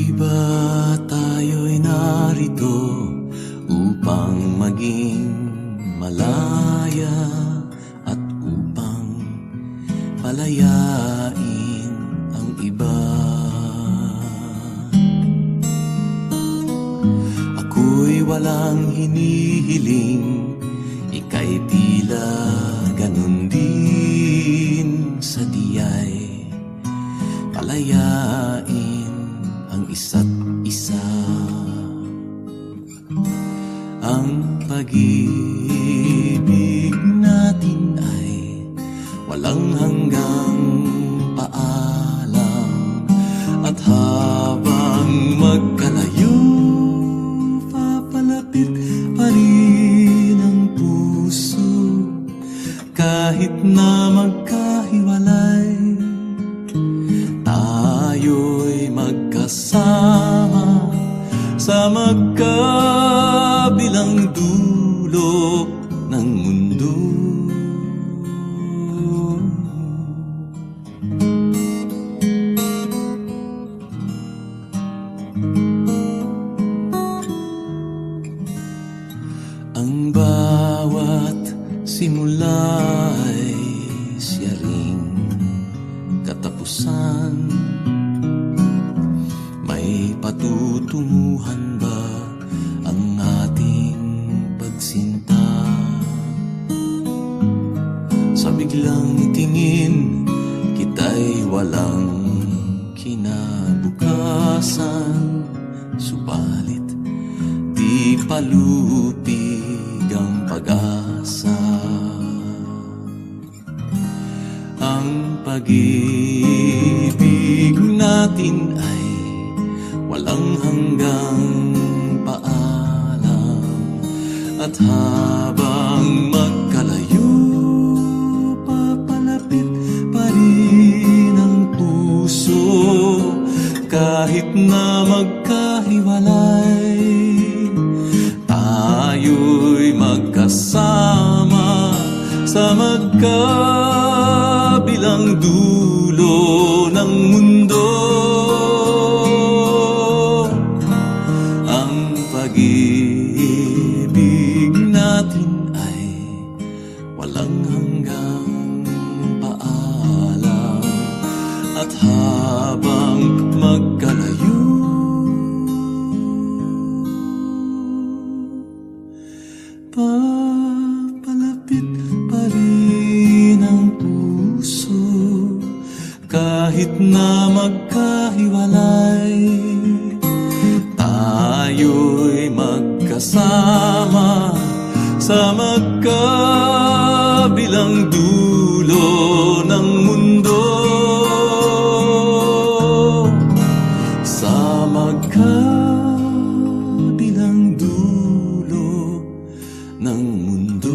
Di ba tayo'y narito upang maging malaya at upang palayain ang iba? Ako'y walang hinihiling, ika'y tila ganun din, sa diya'y palayain ang isa't isa. Ang pag-ibig natin ay walang hanggang paalam, at habang magkalayo, papalapit pa rin ang puso. Kahit na magkahiwalay, tayo'y magkasama sa magkabilang dulo ng mundo. Ang bawat simula ay siya ring katapusan. May patutunguhan ba ang ating pagsinta? Sa biglang tingin, kita'y walang kinabukasan. Subalit di palupig ang pag-asa. Ang pag-ibig natin ay walang hanggang paalam, at habang magkalayo, papalapit pa rin ang puso. Kahit na magkahiwalay, tayo'y magkasama sa magkabilang dulo ng mundo. Ang pag-ibig natin ay walang hanggang paalam, at habang magkalayo, papalapit pa rin ang puso. Kahit na magkahiwalay, tayo'y magkasama sa magkabilang dulo ng mundo. Sa magkabilang dulo ng mundo.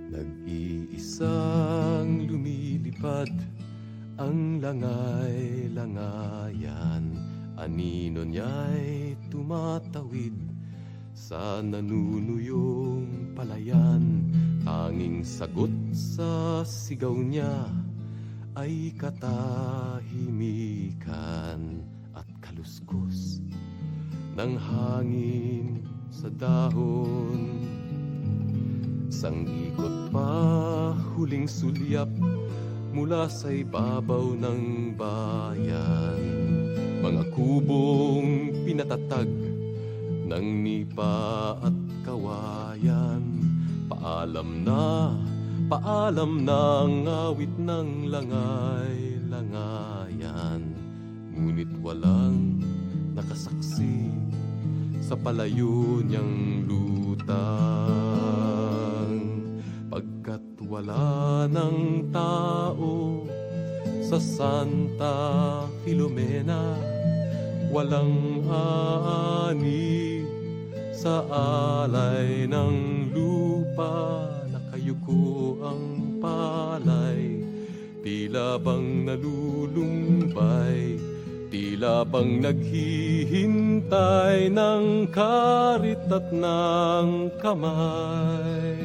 Nag-iisang lumilipad ang langay-langayan, anino niya'y tumatawid sa nanunuyong palayan. Tanging sagot sa sigaw niya ay katahimikan at kaluskos ng hangin sa dahon. Sang ikot pa huling sulyap mula sa ibabaw ng bayan, mga kubong pinatatag ng nipa at kawayan. Paalam na ang awit ng langay-langayan, ngunit walang nakasaksi sa palayo niyang lutang, pagkat wala ng tao sa Santa Filomena, walang ani sa alay ng lupa. Nakayuko ang palay, tila bang nalulumbay, tila bang naghihintay ng karit at ng kamay.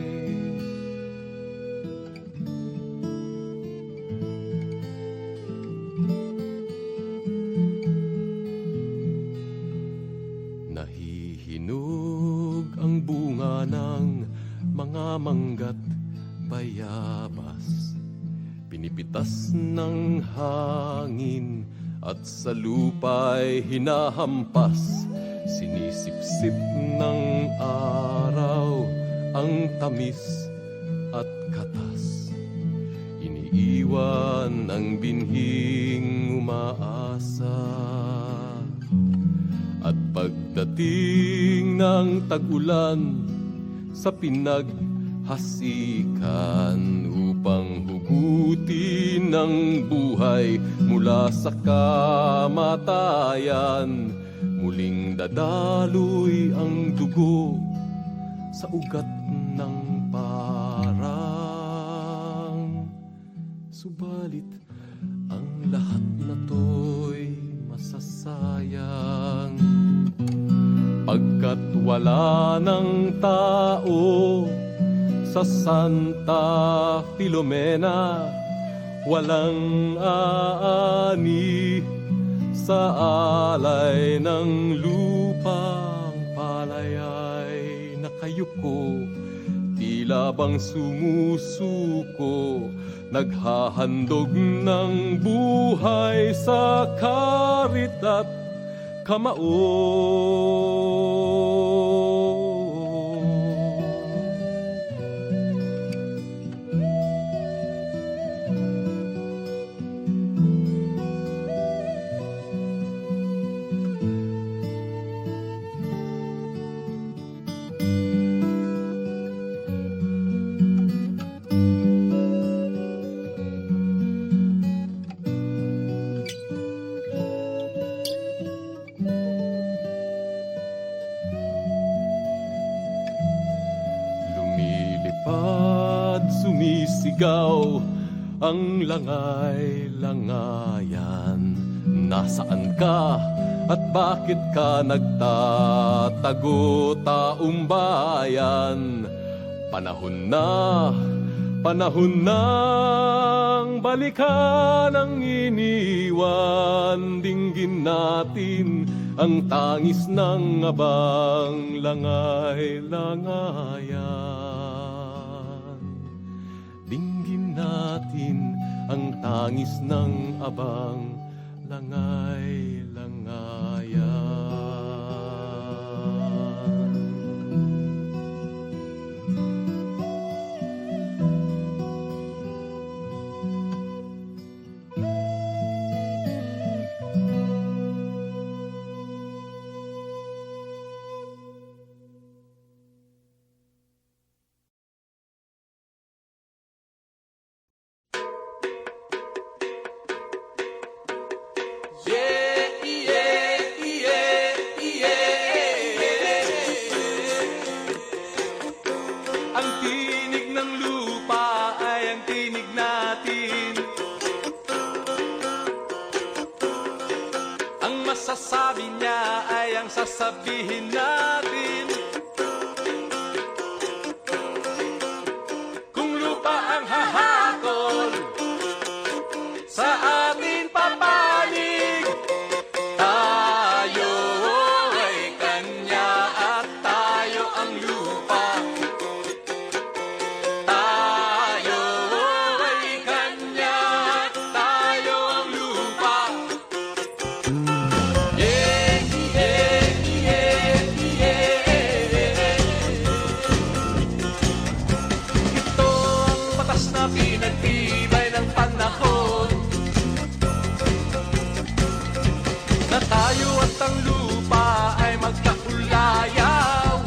Nahihinog ang bunga ng mga manggat bayabas, pinipitas ng hangin at sa lupa'y hinahampas. Sinisipsip ng araw ang tamis at katas, iniiwan ang binhing umaasa. At pagdating ng tag-ulan sa pinaghasikan upang hugutin ng buhay mula sa kamatayan, muling dadaloy ang dugo sa ugat ng parang. Subalit ang lahat na to'y masasayang, pagkat wala ng tao sa Santa Filomena, walang aani sa alay ng lupang palay ay nakayuko, tila bang sumusuko, naghahandog ng buhay sa karit at kamao. Lumilipad, sumisigaw ang langay-langayan. Nasaan ka at bakit ka nagtatago, taong bayan? Panahon nang balikan ang iniwan. Dinggin natin ang tangis ng abang langay-langayan. Dinggin natin ang tangis ng abang langay-langayan. Ang tinig ng lupa ay ang tinig natin. Ang masasabi niya ay ang sasabihin natin. Kung lupa ang hahatol sa atin papanig, tayo ay kanya at tayo ang lupa. Pinagtibay ng panahon na tayo at ang lupa ay magkakulayaw.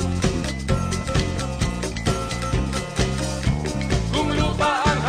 Kung lupa ang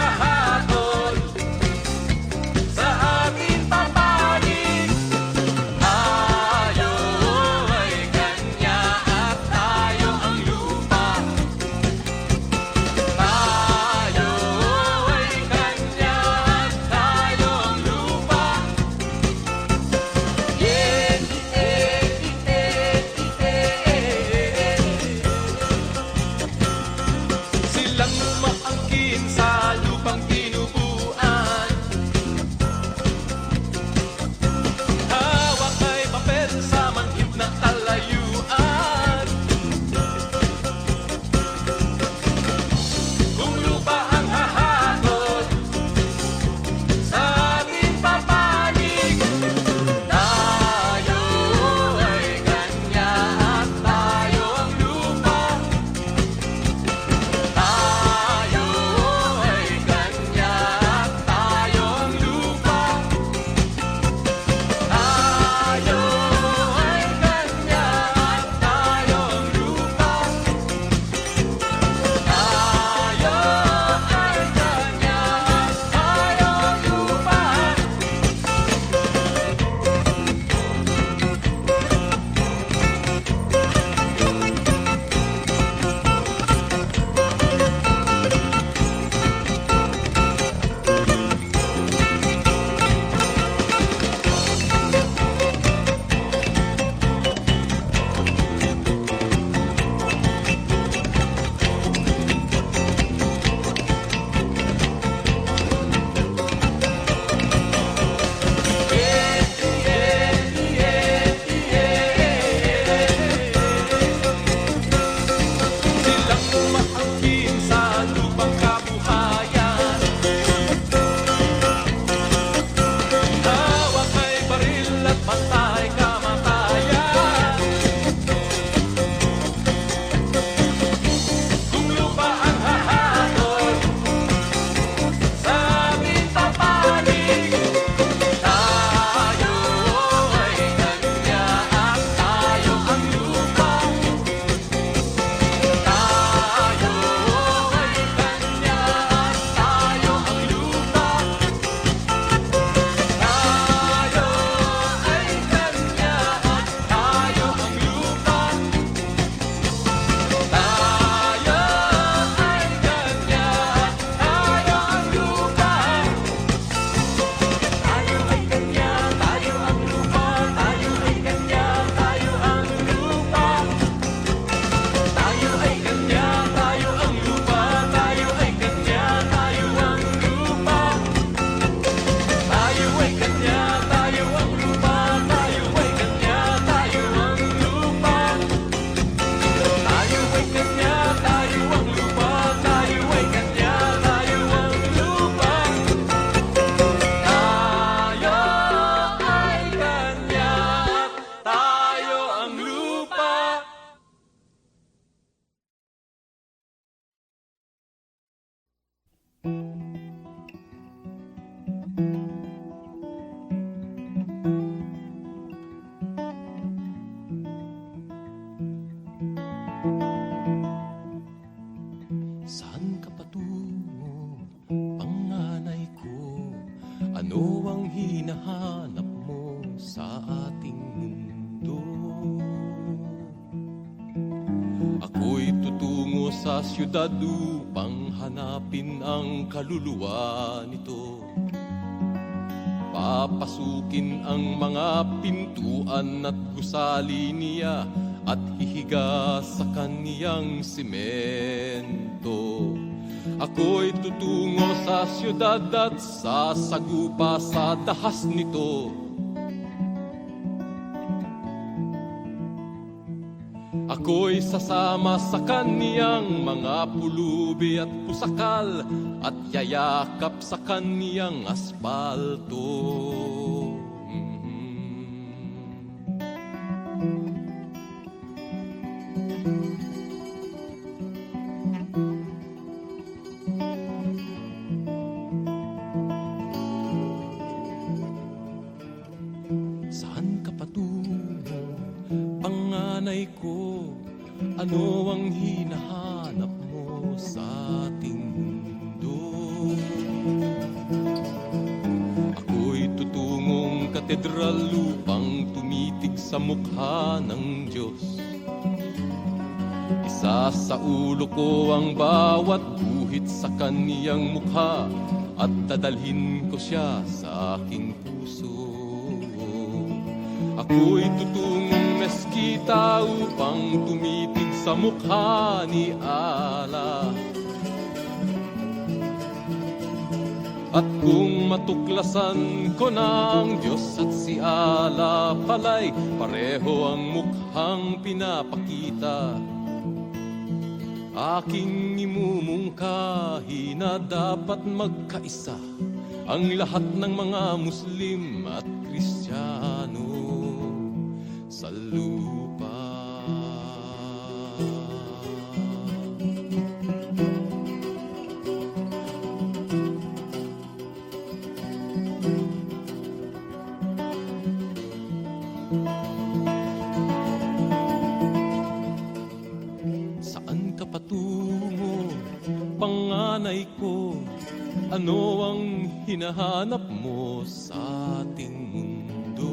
hinahanap mo sa ating mundo? Ako'y tutungo sa syudad upang hanapin ang kaluluwa nito. Papasukin ang mga pintuan at gusali niya at hihiga sa kaniyang simento. Ako'y tutungo sa syudad at sasagupa sa dahas nito. Ako'y sasama sa kaniyang mga pulubi at pusakal at yayakap sa kaniyang asfalto. Saan ka patungo, panganay ko? Ano ang hinahanap mo sa ating mundo? Ako'y tutungong katedral upang tumitig sa mukha ng Diyos. Isa sa ulo ko ang bawat guhit sa kaniyang mukha at dadalhin ko siya sa aking puso. Ako'y tutungong meskita upang tumitig sa mukha ni Allah. At kung matuklasan ko na ang Diyos at si Allah pala'y pareho ang mukhang pinapakita, aking imumungkahi na dapat magkaisa ang lahat ng mga Muslim at Kristiyano sa lupa. Saan ka patungo, panganay ko? Ano ang hinahanap mo sa ating mundo?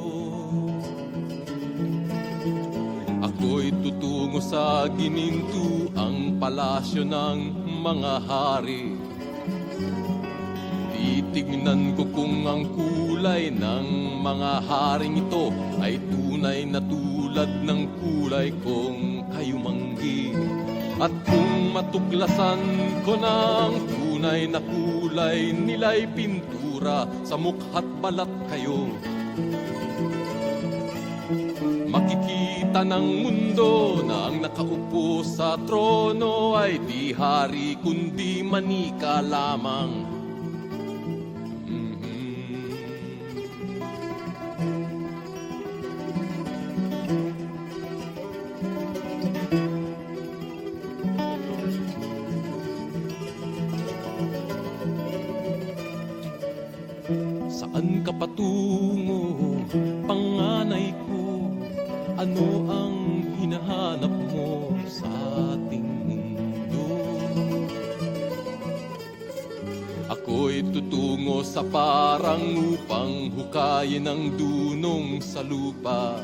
Ako'y tutungo sa gininto, ang palasyo ng mga hari. Titignan ko kung ang kulay ng mga haring ito ay tunay na tulad ng kulay kong kayumanggi. At kung matuklasan ko na ang tunay na kulay nila'y pintura sa mukha't balat kayo, makikita ng mundo na ang nakaupo sa trono ay di hari kundi manika lamang. Saan ka patungo, panganay ko? Ano ang hinahanap mo sa ating mundo? Ako'y tutungo sa parang upang hukayin ang dunong sa lupa.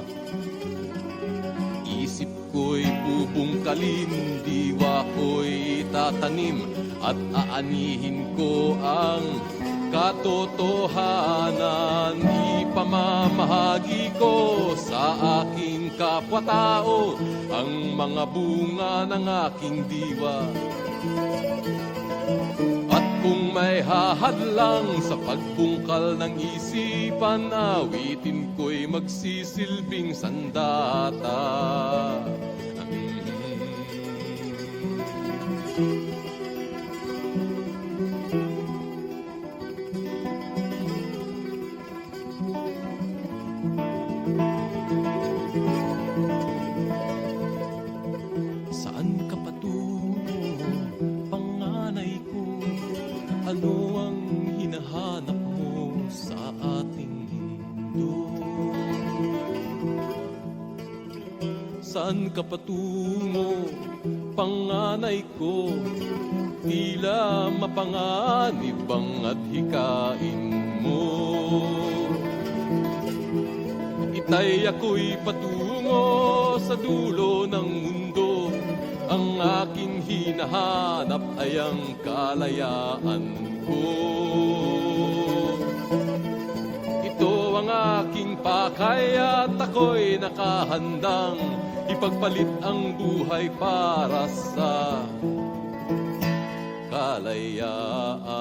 Isip ko'y bubungkalin, diwa ko'y tatanim at aanihin ko ang katotohanan. Ipamamahagi ko sa aking kapwa-tao ang mga bunga ng aking diwa. At kung may hahadlang sa pagbungkal ng isipan, awitin ko'y magsisilbing sandata. Saan ka patungo, panganay ko? Ano ang hinahanap mo sa ating mundo? Saan ka patungo, panganay ko? Tila mapanganib ang adhikain mo. Bagamatay ako'y patungo sa dulo ng mundo, ang aking hinahanap ay ang kalayaan ko. Ito ang aking pakay at ako'y nakahandang ipagpalit ang buhay para sa kalayaan.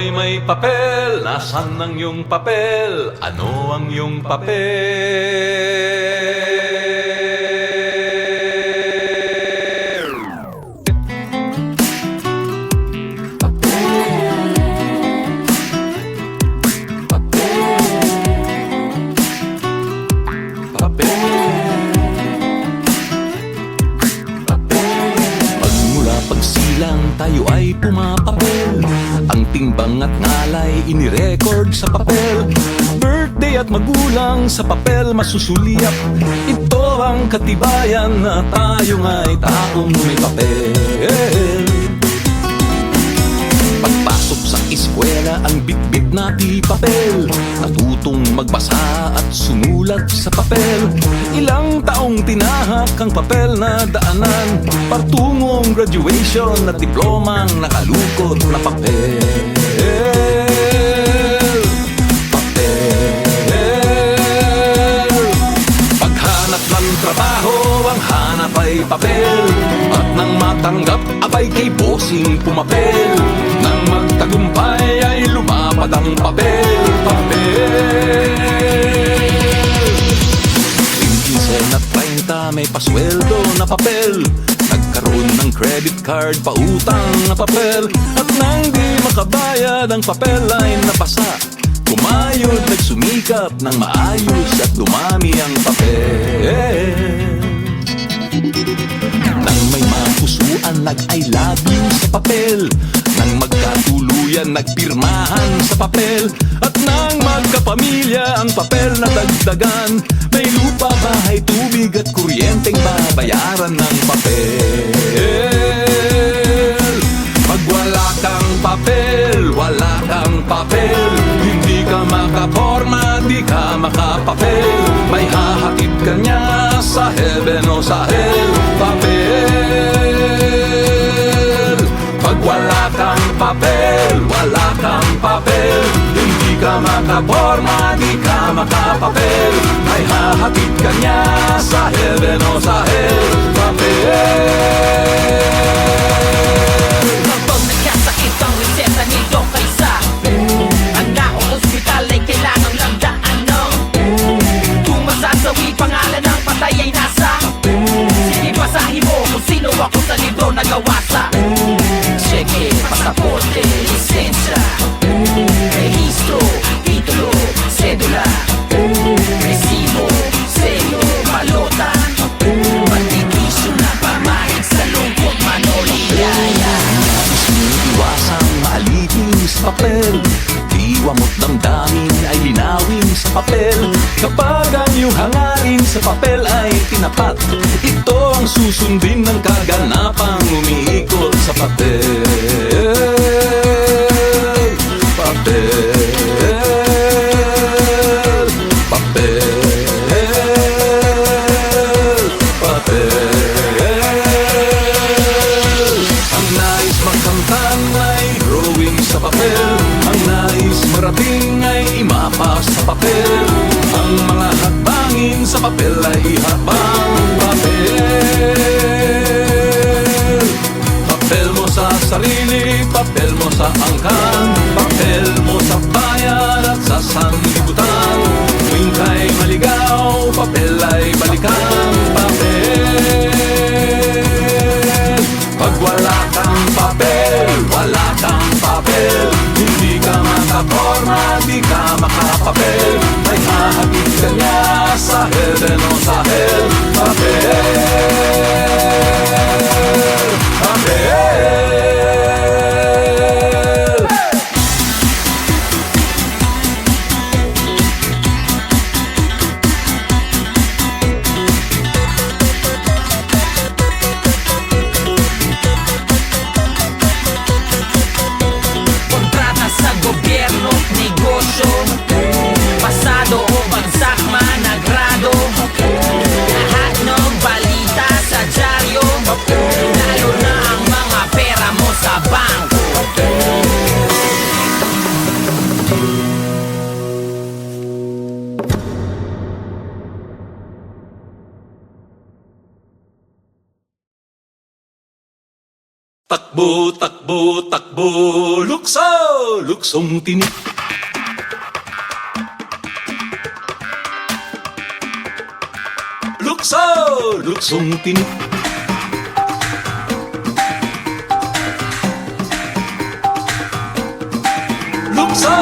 ay may papel. Nasaan ang iyong papel? Ano ang iyong papel? Pagmula pagsilang tayo ay pumapapel. Ang timbang at ngalay inirecord sa papel. Birthday at magulang sa papel masusuliap. Ito ang katibayan na tayo nga'y taong may papel. Pagpasok sa eskwela ang bitbit na di papel. Natutong magbasa at sumulat sa papel. Ilang taong tinahak ang papel na daanan. Partungong graduation at diplomang nakalukot na papel. Paghanap ng trabaho ang hanap ay papel. At nang matanggap abay kay bossing pumapel. Nang magtagumpay ay lumapad ang papel. Quinsen at 30 may pasweldo na papel. Nagkaroon ng credit card, pautang na papel. At nang di makabayad ang papel ay napasa. Kumayod, nagsumikap ng maayos at dumami ang papel. Nang may mapusuan, nag-I love you sa papel. Nang magkatuluyan, nagpirmahan sa papel. At nang magkapamilya, ang papel na dagdagan. May lupa, bahay, tubig at kuryenteng babayaran ng papel. Pag wala kang papel, wala kang papel. Hindi ka makaporma, di ka makapapel. May hahatid ka niya sa heaven o sa hell. Papel. Pag wala kang papel, wala kang papel. Hindi ka makaporma, di ka makapapel. May hahatid ka niya sa heaven o sa hell. Papel. Kapag nagkasakit ang reseta nito kaysa ang naong ospital ay kailangang langdaan ng kung masasawi pangalan ng patay ay nasa. Sige, basahin mo kung sino ako sa libro na gawasa. Cheque, pasaporte, lisensya, rehistro, titulo, sedula, resibo, selyo, balota, patikisyo na pamahig sa lungkot manoliyaya. Iwasang maalipin sa papel. Diwamot damdamin ay linawin sa papel. Kapag ang iyong hangarin sa papel ay tinapat, ito ang susundin ng kaganapang umiikot sa papel. Papel. Papel. Papel. Ang nais magkamtan ay drawing sa papel. Ang nais marating ay imapa sa papel. Ang mga hakbangin sa papel ay ihabang papel. Papel mo sa sarili, papel mo sa angkan, papel mo sa bayan at sa sanlibutan. Tuwing kay maligaw, papel ay balikan. Papel. Pag wala kang papel, wala kang papel. Hindi ka makaporma, di ka makapapel. May hahatid ka niya sa heaven o sa hell. Takbo, takbo, takbo, lukso, luksong tinik. Lukso, luksong tinik. Lukso!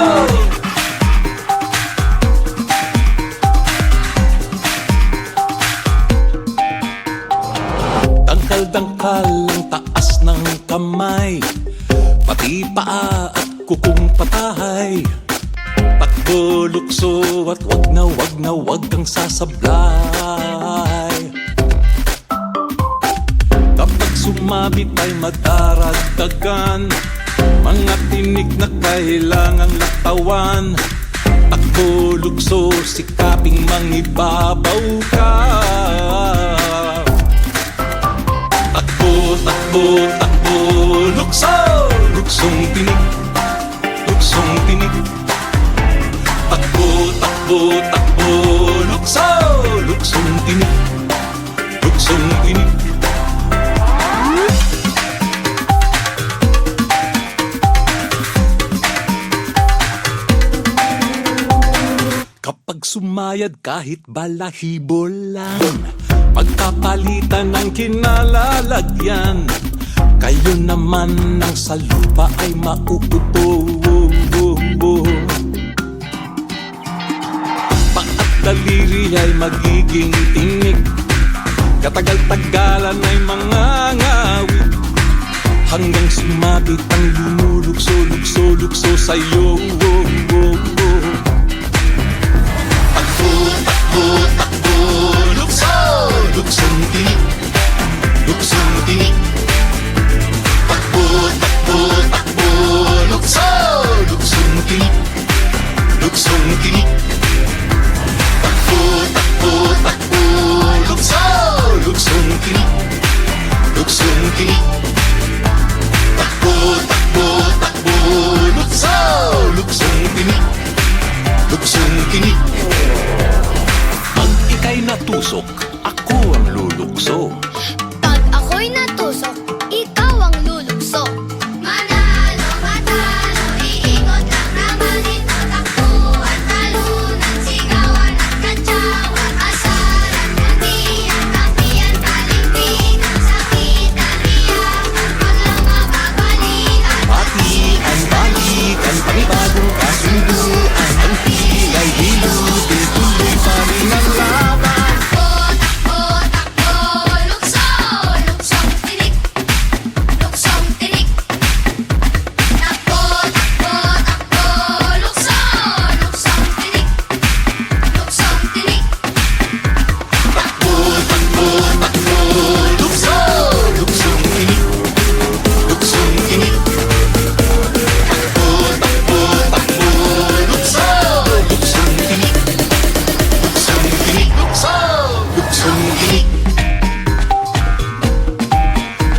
Dangkal-dangkal ang taas ng kamay, pati paa at kukong patahay. Takbo, lukso at wag kang sasablay. Kapag sumabit ay madaragdagan mga tinik na kailangang latawan. Takbo, lukso, sikaping mangibabaw ka. Takbo, takbo, takbo, lukso, luksong tinik, luksong tinik. Takbo, takbo, takbo, lukso, luksong tinik, luksong tinik. Kapag sumayad kahit balahibo lang, pagkapalitan ng kinalalagyan, kayo naman ng sa lupa ay mauupo. Pang at daliri ay magiging tinik, katagal-tagalan ay mangangawit, hanggang sumabit ang lumulukso-lukso-lukso sa'yo. Takbo, takbo, lukso, luksong tinik, luksong tinik. Takbo, takbo, takbo, lukso, luksong tinik, luksong tinik. Takbo, takbo, takbo, lukso, luksong tinik, luksong tinik. Takbo, takbo, takbo, lukso, luksong tinik, luksong tinik. Pag ika'y natusok, ako ang lulukso. Pag ako'y natusok, ikaw ang lulukso. Manalo, matalo, iikot lang naman ito. Takbuhan, talunan, sigawan at kantsawan. Asaran, gantian, kampiyan, talimpikan, sakitan, iyakan, wag lang mapagbalikan. Batikan, balikan, panibagong kasunduan. Ang pilay, hilutin, tuloy pa rin ang laban. Takbo, takbo, lukso, luksong tinik, luksong tinik. Takbo, takbo, takbo, lukso, luksong tinik, luksong tinik. Takbo, takbo, takbo, lukso, luksong tinik, luksong tinik. Takbo, takbo, takbo, lukso, luksong tinik, luksong tinik. Lukso, luksong tinik,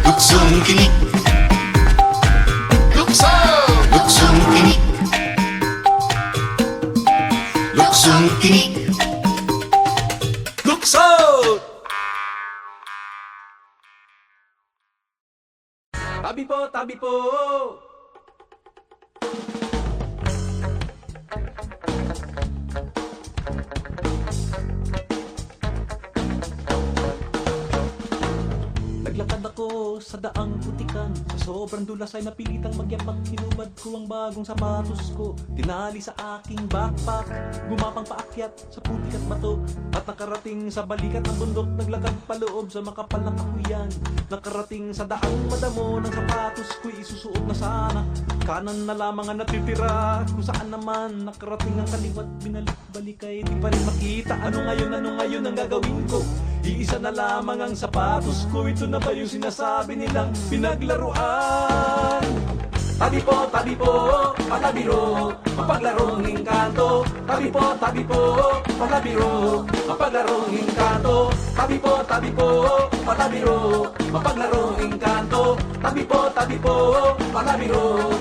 luksong tinik. Lukso, luksong tinik, luksong tinik. Lukso! Tabi po, tabi po. Naglakad ako sa daang putikan, sa sobrang dulas ay napilitang magyambak. Hinubad ko ang bagong sapatos ko, tinali sa aking backpack. Gumapang paakyat sa putik at bato, at nakarating sa balikat ng bundok. Naglakad paloob sa makapal na kahuyan, nakarating sa daang madamo ng sapatos ko'y isusuot na sana. Kanan na lamang ang natitira, kung saan naman nakarating ang kaliwat. Binalik-balik ay di pa rin makita. Ano ngayon ang gagawin ko? Iisa na lamang ang sapatos ko. Ito na ba yung sinasabi nilang pinaglaruan? Tabi po, palabiro, mapaglarong engkanto. Tabi po, palabiro, mapaglarong engkanto. Tabi po, palabiro, mapaglarong engkanto. Tabi po, palabiro.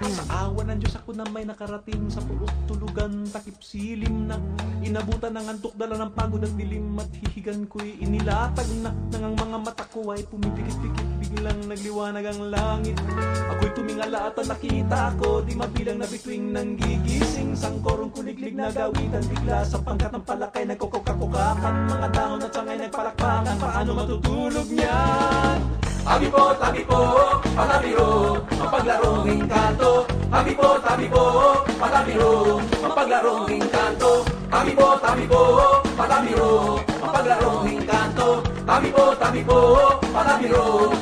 Sa awa ng Diyos ako ko na may nakarating sa pulok tulugan, takip silim na inabutan ng antok, dala ng pagod at dilim at hihigan ko'y inilatag na nang ang mga mata ko ay pumipikit-pikit, biglang nagliwanag ang langit. Ako'y tumingala at ang nakita ko, di mabilang na bituing nang gigising, sangkorong kuliglig na gawitan, bigla sa pangkat ng palakay nagkukukakukakan, mga dahon at sangay nagpalakpakan, paano matutulog niyan? Tabi po, patabiro, mapaglarong engkanto. Tabi po, patabiro, mapaglarong engkanto. Tabi po, patabiro, mapaglarong engkanto. Tabi po, patabiro.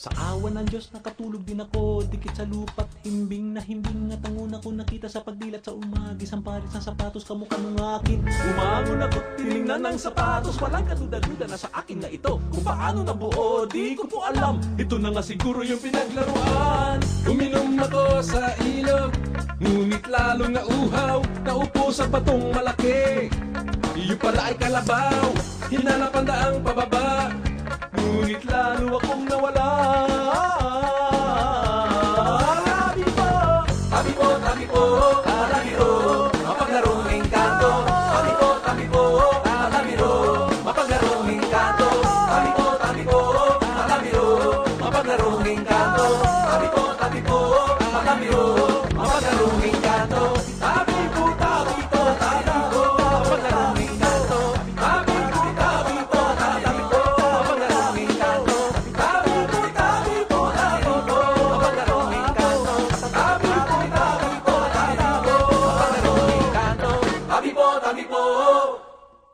Sa awa ng Diyos nakatulog din ako, dikit sa lupa't himbing na himbing, at ang una ko nakita sa pagdilat sa umagi, sampalit ng sapatos kamukha nung akin. Umangon ako, tinignan ng sapatos, walang kaduda-duda na sa akin na ito. Kung paano nabuo, di ko po alam, ito na nga siguro yung pinaglaruan. Uminom ako sa ilog, ngunit lalong nauhaw, naupo sa batong malaki. Iyo pala ay kalabaw, hinanapan na ang pababa, ngunit lalo akong nawala.